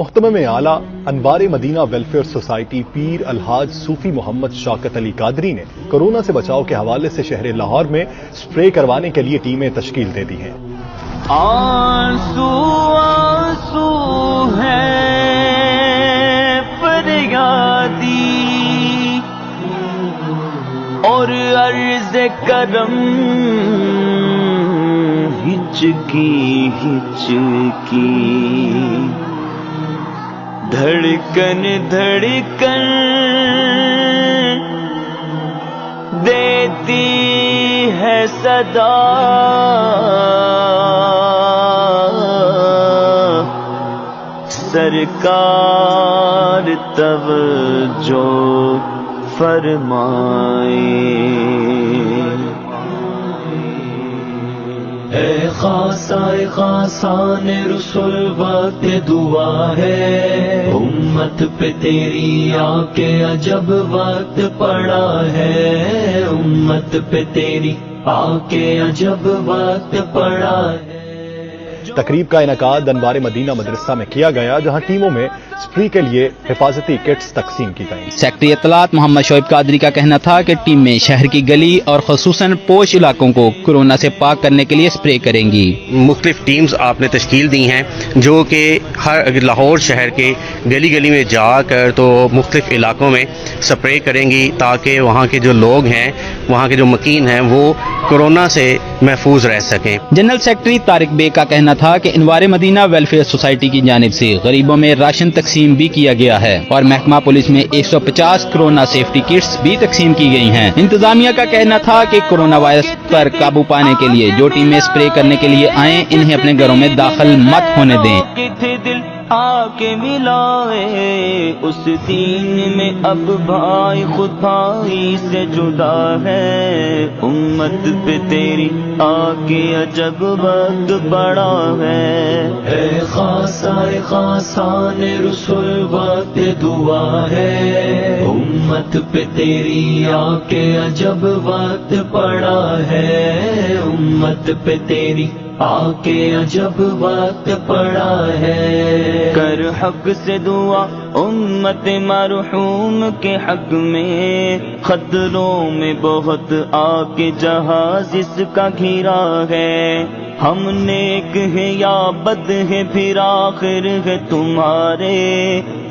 محتمم اعلیٰ انوار مدینہ welfare society پیر الحاج صوفی محمد شوکت علی قادری نے corona سے بچاؤ کے حوالے سے شہر لاہور میں سپرے کروانے کے لیے ٹیمیں تشکیل دے دی ہیں۔ آنسو آنسو ہے فریادی اور عرض کرم ہچکی ہچکی، دھڑکن دھڑکن دیتی ہے صدا، سرکار توجہ فرمائے۔ اے خاصان رسول وقت دعا ہے، امت پہ تیری آ کے عجب وقت پڑا ہے، امت پہ تیری آ کے عجب وقت پڑا ہے۔ تقریب کا انعقاد انوار مدینہ مدرسہ میں کیا گیا، جہاں ٹیموں میں سپری کے لیے حفاظتی کٹس تقسیم کی گئیں۔ سیکٹری اطلاعات محمد شعیب قادری کا کہنا تھا کہ ٹیمیں شہر کی گلی اور خصوصاً پوش علاقوں کو کورونا سے پاک کرنے کے لیے سپرے کریں گی۔ مختلف ٹیمز آپ نے تشکیل دی ہیں جو کہ ہر لاہور شہر کے گلی گلی میں جا کر تو مختلف علاقوں میں سپرے کریں گی، تاکہ وہاں کے جو لوگ ہیں، وہاں کے جو مکین ہیں، وہ کورونا سے محفوظ رہ سکیں۔ جنرل سیکرٹری طارق بے کا کہنا تھا کہ انوار مدینہ ویلفیئر سوسائٹی کی جانب سے غریبوں میں راشن تقسیم بھی کیا گیا ہے اور محکمہ پولیس میں 150 کورونا سیفٹی کٹس بھی تقسیم کی گئی ہیں۔ انتظامیہ کا کہنا تھا کہ کورونا وائرس پر قابو پانے کے لیے جو ٹیمیں سپرے کرنے کے لیے آئیں، انہیں اپنے گھروں میں داخل مت ہونے دیں۔ دل آ کے ملائے اس دین میں، اب بھائی خود بھائی سے جدا ہے، امت پہ تیری آ کے عجب وقت بڑا ہے۔ اے خاصان رسول وقت دعا ہے، امت پہ تیری آ کے عجب وقت پڑا ہے، امت پہ تیری آ کے عجب وقت پڑا ہے۔ کر حق سے دعا امت مرحوم کے حق میں، خطروں میں بہت آ کے جہاز اس کا گھرا ہے، ہم نیک ہیں یا بد ہیں پھر آخر ہے تمہارے،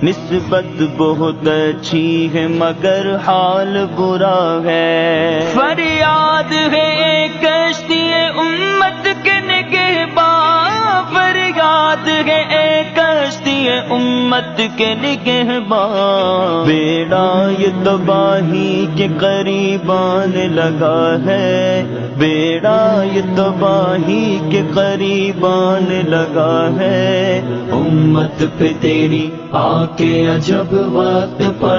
نسبت بہت اچھی ہے مگر حال برا ہے۔ فریاد ہے ایک کشتی امت کے نگہباں، فریاد ہے ایک کشتی امت کے نگہباں، بیڑا یہ تباہی کے قریب آنے لگا ہے، بیڑا یہ تباہی کے قریب آنے لگا ہے، امت پہ تیری آ کے عجب وقت پڑا